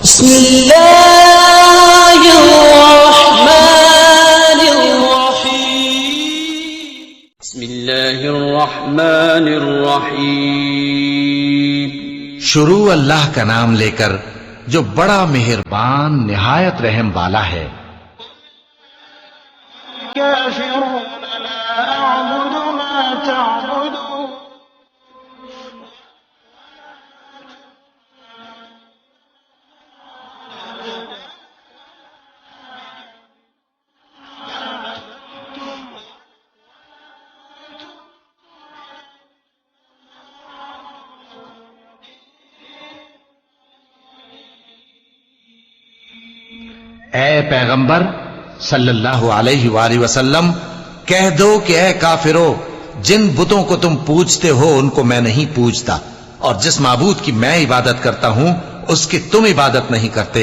بسم اللہ الرحمن الرحیم بسم اللہ الرحمن الرحیم شروع اللہ کا نام لے کر جو بڑا مہربان نہایت رحم والا ہے۔ الكافرون لا أعبد ما تعبدون اے پیغمبر صلی اللہ علیہ وآلہ وسلم کہہ دو کہ اے کافرو، جن بتوں کو تم پوجتے ہو ان کو میں نہیں پوجتا، اور جس معبود کی میں عبادت کرتا ہوں اس کی تم عبادت نہیں کرتے،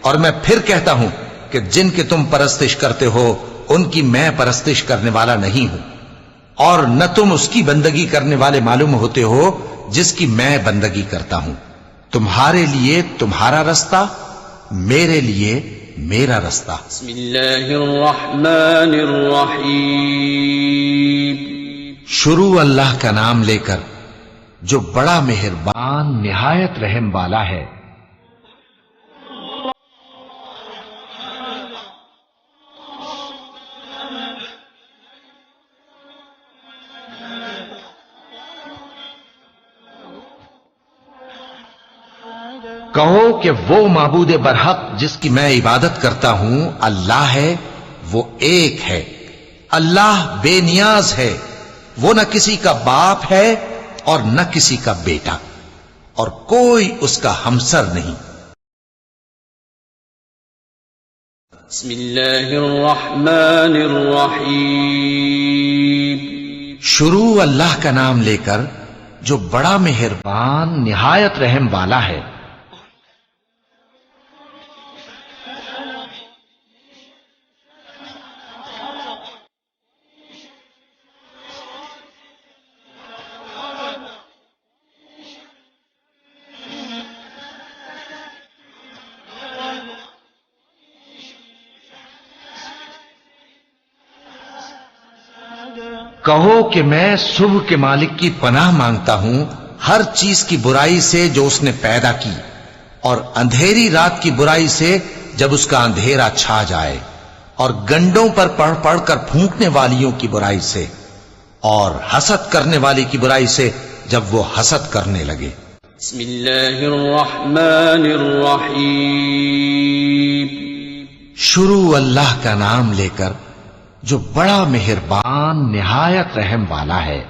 اور میں پھر کہتا ہوں کہ جن کی تم پرستش کرتے ہو ان کی میں پرستش کرنے والا نہیں ہوں، اور نہ تم اس کی بندگی کرنے والے معلوم ہوتے ہو جس کی میں بندگی کرتا ہوں۔ تمہارے لیے تمہارا رستہ، میرے لیے میرا رستہ۔ بسم اللہ الرحمن الرحیم شروع اللہ کا نام لے کر جو بڑا مہربان نہایت رحم والا ہے۔ کہو کہ وہ معبود برحق جس کی میں عبادت کرتا ہوں اللہ ہے، وہ ایک ہے، اللہ بے نیاز ہے، وہ نہ کسی کا باپ ہے اور نہ کسی کا بیٹا، اور کوئی اس کا ہمسر نہیں۔ بسم اللہ الرحمن الرحیم شروع اللہ کا نام لے کر جو بڑا مہربان نہایت رحم والا ہے۔ کہو کہ میں صبح کے مالک کی پناہ مانگتا ہوں ہر چیز کی برائی سے جو اس نے پیدا کی، اور اندھیری رات کی برائی سے جب اس کا اندھیرا چھا جائے، اور گنڈوں پر پڑھ پڑھ کر پھونکنے والیوں کی برائی سے، اور حسد کرنے والی کی برائی سے جب وہ حسد کرنے لگے۔ بسم اللہ الرحمن الرحیم شروع اللہ کا نام لے کر جو بڑا مہربان نہایت رحم والا ہے۔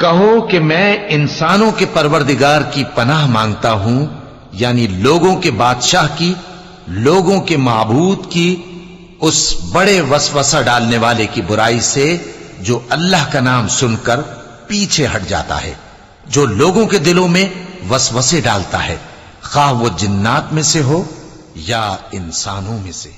کہو کہ میں انسانوں کے پروردگار کی پناہ مانگتا ہوں، یعنی لوگوں کے بادشاہ کی، لوگوں کے معبود کی، اس بڑے وسوسہ ڈالنے والے کی برائی سے جو اللہ کا نام سن کر پیچھے ہٹ جاتا ہے، جو لوگوں کے دلوں میں وسوسے ڈالتا ہے، خواہ وہ جنات میں سے ہو یا انسانوں میں سے۔